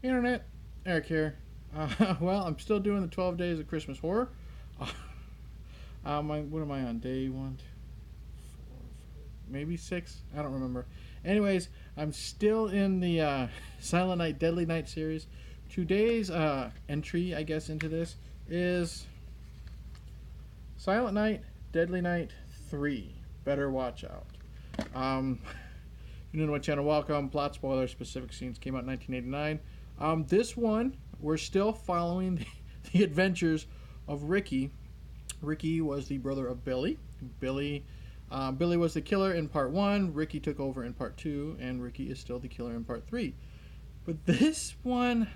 Internet, Eric here. Well, I'm still doing the 12 Days of Christmas Horror. What am I on? Day 1, 2, 4, 5, maybe 6? I don't remember. Anyways, I'm still in the Silent Night, Deadly Night series. Today's entry, I guess, into this is Silent Night, Deadly Night 3. Better watch out. If you're new to my channel, welcome. Plot spoiler, specific scenes came out in 1989. This one, we're still following the adventures of Ricky. Ricky was the brother of Billy. Billy was the killer in part 1. Ricky took over in part 2, and Ricky is still the killer in part 3. But this one,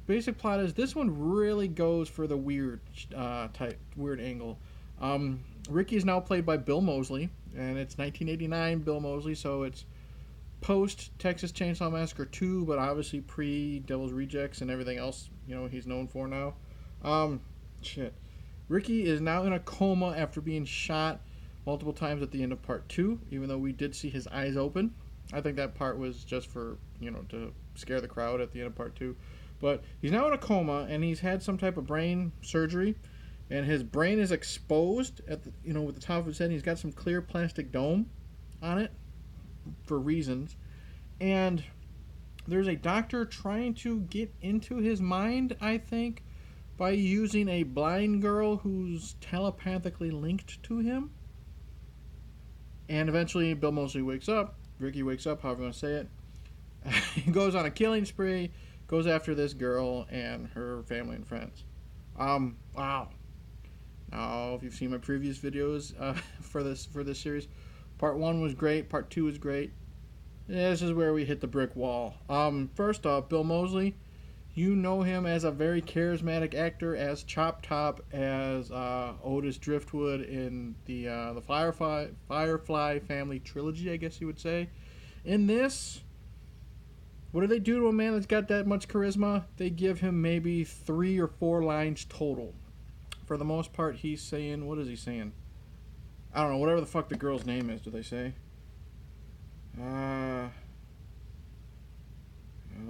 basic plot is this one really goes for the weird weird angle. Ricky is now played by Bill Moseley, and it's 1989 Bill Moseley, so it's post Texas Chainsaw Massacre 2, but obviously pre Devil's Rejects and everything else, he's known for now. Ricky is now in a coma after being shot multiple times at the end of part 2, even though we did see his eyes open. I think that part was just for, to scare the crowd at the end of part 2. But he's now in a coma, and he's had some type of brain surgery, and his brain is exposed at the, with the top of his head. And he's got some clear plastic dome on it for reasons. And there's a doctor trying to get into his mind, I think, by using a blind girl who's telepathically linked to him. And eventually Bill Moseley wakes up. Ricky wakes up, however you want to say it. He goes on a killing spree, goes after this girl and her family and friends. Wow. Now, if you've seen my previous videos for this series, part 1 was great, part 2 was great. This is where we hit the brick wall. First off, Bill Moseley, you know him as a very charismatic actor, as Chop Top, as Otis Driftwood in the Firefly family trilogy, I guess you would say. In this, what do they do to a man that's got that much charisma? They give him maybe 3 or 4 lines total. For the most part, he's saying, what is he saying? I don't know, whatever the fuck the girl's name is, do they say?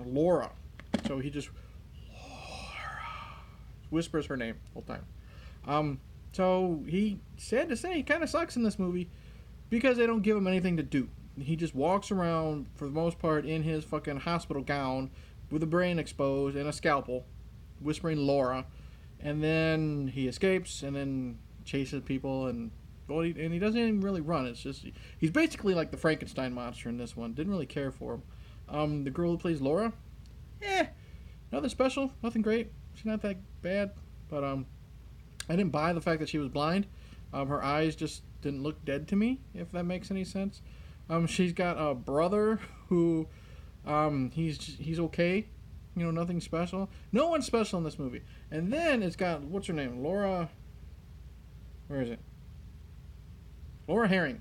Laura. So he just whispers her name the whole time. So he, sad to say, he kind of sucks in this movie because they don't give him anything to do. He just walks around, for the most part, in his fucking hospital gown with a brain exposed and a scalpel, whispering Laura. And then he escapes and then chases people, and he doesn't even really run. It's just, he's basically like the Frankenstein monster in this one. Didn't really care for him. The girl who plays Laura, nothing special, nothing great. She's not that bad, but I didn't buy the fact that she was blind. Her eyes just didn't look dead to me, if that makes any sense. She's got a brother who, he's okay. Nothing special. No one's special in this movie. And then it's got, what's her name? Laura, where is it? Laura Herring.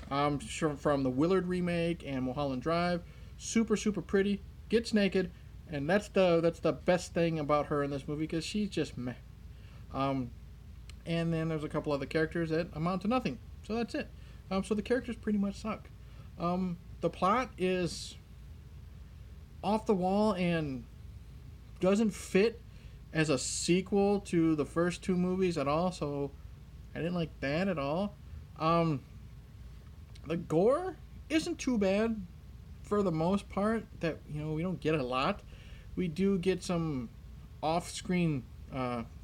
From the Willard remake and Mulholland Drive. Super, super pretty. Gets naked. And that's the best thing about her in this movie, because she's just meh. And then there's a couple other characters that amount to nothing. So that's it. So the characters pretty much suck. The plot is off the wall and doesn't fit as a sequel to the first 2 movies at all, so I didn't like that at all. The gore isn't too bad for the most part. That we don't get a lot. We do get some off-screen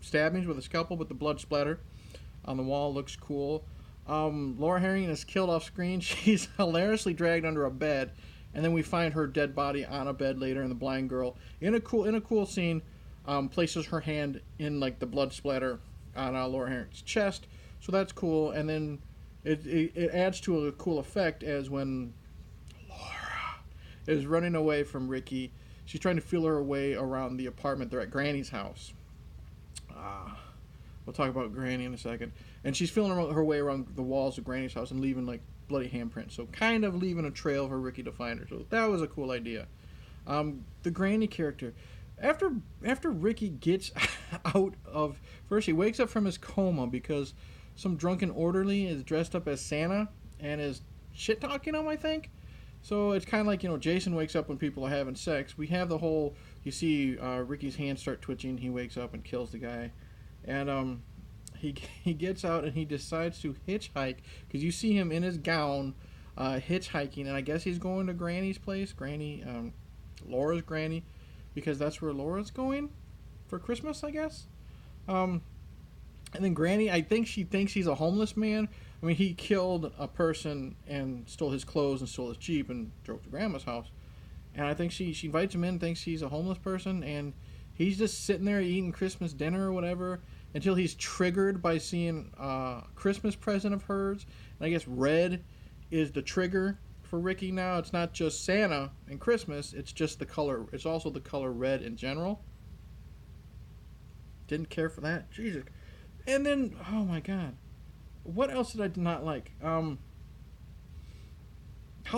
stabbings with a scalpel, but the blood splatter on the wall looks cool. Laura Herring is killed off screen. She's hilariously dragged under a bed, and then we find her dead body on a bed later. And the blind girl, in a cool scene, places her hand in like the blood splatter on Laura Herring's chest. So that's cool. And then it adds to a cool effect, as when Laura is running away from Ricky, she's trying to feel her way around the apartment. They're at Granny's house. We'll talk about Granny in a second. And she's feeling her way around the walls of Granny's house and leaving like bloody handprints. So kind of leaving a trail for Ricky to find her. So that was a cool idea. The Granny character. After Ricky gets out of... First, he wakes up from his coma because some drunken orderly is dressed up as Santa and is shit-talking him, I think. So it's kind of like, Jason wakes up when people are having sex. We have the whole, you see Ricky's hands start twitching. He wakes up and kills the guy. And he, he gets out and he decides to hitchhike because you see him in his gown hitchhiking. And I guess he's going to Granny's place. Laura's Granny. Because that's where Laura's going for Christmas, I guess. And then Granny, I think she thinks he's a homeless man. I mean, he killed a person and stole his clothes and stole his Jeep and drove to Grandma's house. And I think she invites him in, thinks he's a homeless person, and he's just sitting there eating Christmas dinner or whatever until he's triggered by seeing a Christmas present of hers. And I guess red is the trigger for Ricky now. It's not just Santa and Christmas, it's just the color. It's also the color red in general. Didn't care for that. Jesus. And then, oh my god. What else did I not like? How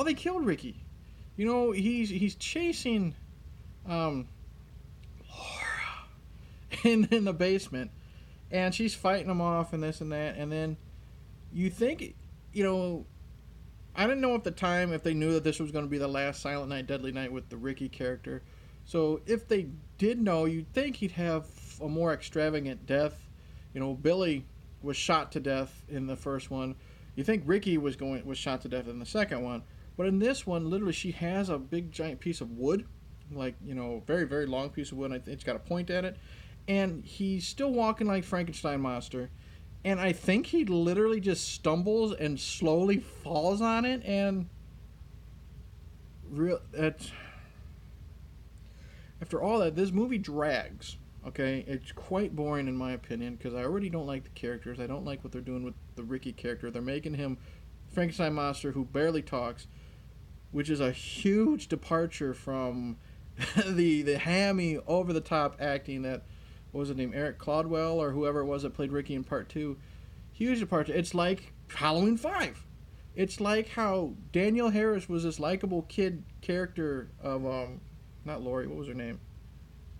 they killed Ricky. He's chasing Laura in the basement, and she's fighting him off and this and that, and then you think, I didn't know at the time if they knew that this was going to be the last Silent Night, Deadly Night with the Ricky character. So if they did know, you'd think he'd have a more extravagant death. Billy was shot to death in the first one. You think Ricky was shot to death in the second one, but in this one, literally, she has a big giant piece of wood, like very very long piece of wood. And I think it's got a point at it, and he's still walking like Frankenstein monster. And I think he literally just stumbles and slowly falls on it, and after all that, this movie drags. Okay, it's quite boring in my opinion because I already don't like the characters. I don't like what they're doing with the Ricky character. They're making him Frankenstein monster who barely talks, which is a huge departure from the hammy over the top acting that, what was his name, Eric Caldwell or whoever it was that played Ricky in part 2. Huge departure. It's like Halloween 5. It's like how Danielle Harris was this likable kid character of not Lori, what was her name?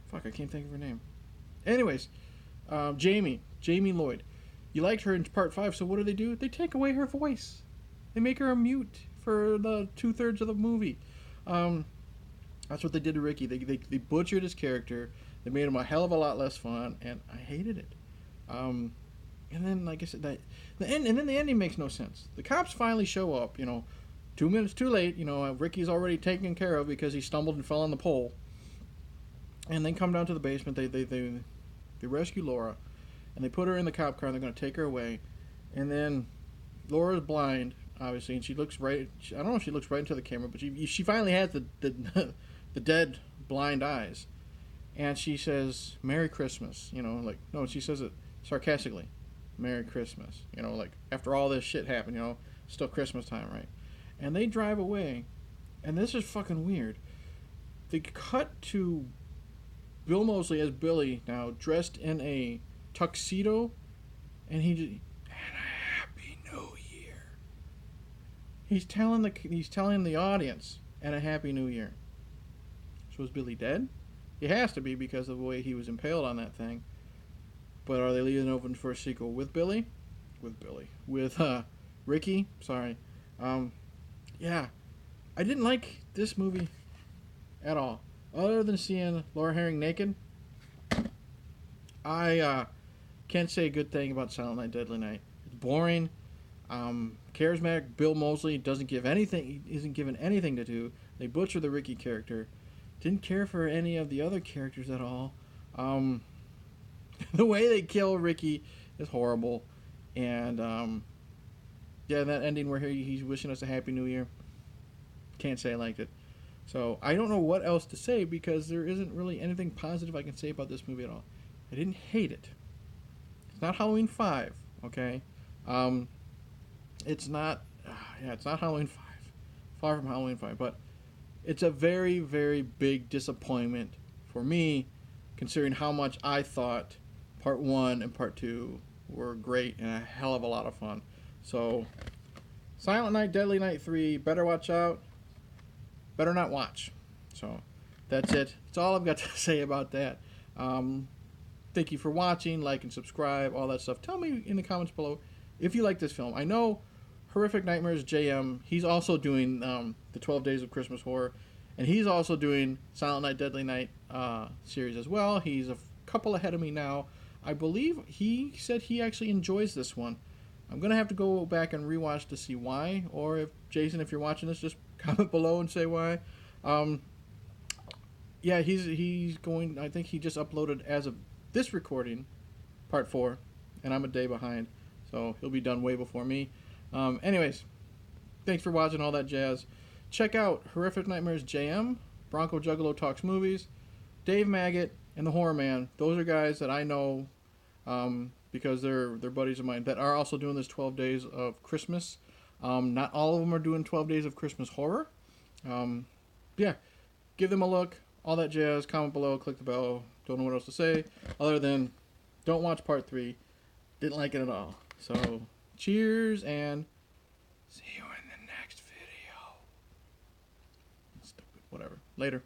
Fuck, I can't think of her name. Anyways, Jamie Lloyd. You liked her in part 5, so what do? They take away her voice. They make her a mute for the 2/3 of the movie. That's what they did to Ricky. They butchered his character. They made him a hell of a lot less fun, and I hated it. And then, like I said, the ending makes no sense. The cops finally show up, 2 minutes too late. Ricky's already taken care of because he stumbled and fell on the pole. And they come down to the basement. They rescue Laura, and they put her in the cop car, and they're going to take her away. And then Laura's blind, obviously, and she looks right. I don't know if she looks right into the camera, but she finally has the dead blind eyes, and she says "Merry Christmas." No, she says it sarcastically, "Merry Christmas." Like after all this shit happened, still Christmas time, right? And they drive away, and this is fucking weird. They cut to Bill Moseley as Billy now, dressed in a tuxedo, and and a Happy New Year. He's telling the audience, and a Happy New Year. So is Billy dead? He has to be because of the way he was impaled on that thing. But are they leaving it open for a sequel with Billy? With Ricky? Sorry. Yeah. I didn't like this movie at all. Other than seeing Laura Herring naked, I can't say a good thing about Silent Night, Deadly Night. It's boring. Charismatic Bill Moseley isn't given anything to do. They butcher the Ricky character. Didn't care for any of the other characters at all. The way they kill Ricky is horrible. And that ending where he's wishing us a Happy New Year. Can't say I liked it. So I don't know what else to say because there isn't really anything positive I can say about this movie at all. I didn't hate it. It's not Halloween 5, okay? It's not Halloween 5. Far from Halloween 5, but it's a very, very big disappointment for me considering how much I thought part 1 and part 2 were great and a hell of a lot of fun. So Silent Night, Deadly Night 3, better watch out. Better not watch. So that's it. That's all I've got to say about that. Thank you for watching. Like and subscribe, all that stuff. Tell me in the comments below if you like this film. I know Horrific Nightmares JM. He's also doing the 12 Days of Christmas Horror, and he's also doing Silent Night, Deadly Night series as well. He's a couple ahead of me now. I believe he said he actually enjoys this one. I'm gonna have to go back and rewatch to see why, or if Jason, if you're watching this, just comment below and say why. Yeah, he's going. I think he just uploaded as of this recording, part 4, and I'm a day behind, so he'll be done way before me. Anyways, thanks for watching all that jazz. Check out Horrific Nightmares JM, Bronco Juggalo Talks Movies, Dave Maggot, and the Horror Man. Those are guys that I know because they're buddies of mine that are also doing this 12 Days of Christmas. Not all of them are doing 12 Days of Christmas Horror. Yeah, give them a look. All that jazz. Comment below. Click the bell. Don't know what else to say other than don't watch part 3. Didn't like it at all. So, cheers and see you in the next video. Stupid. Whatever. Later.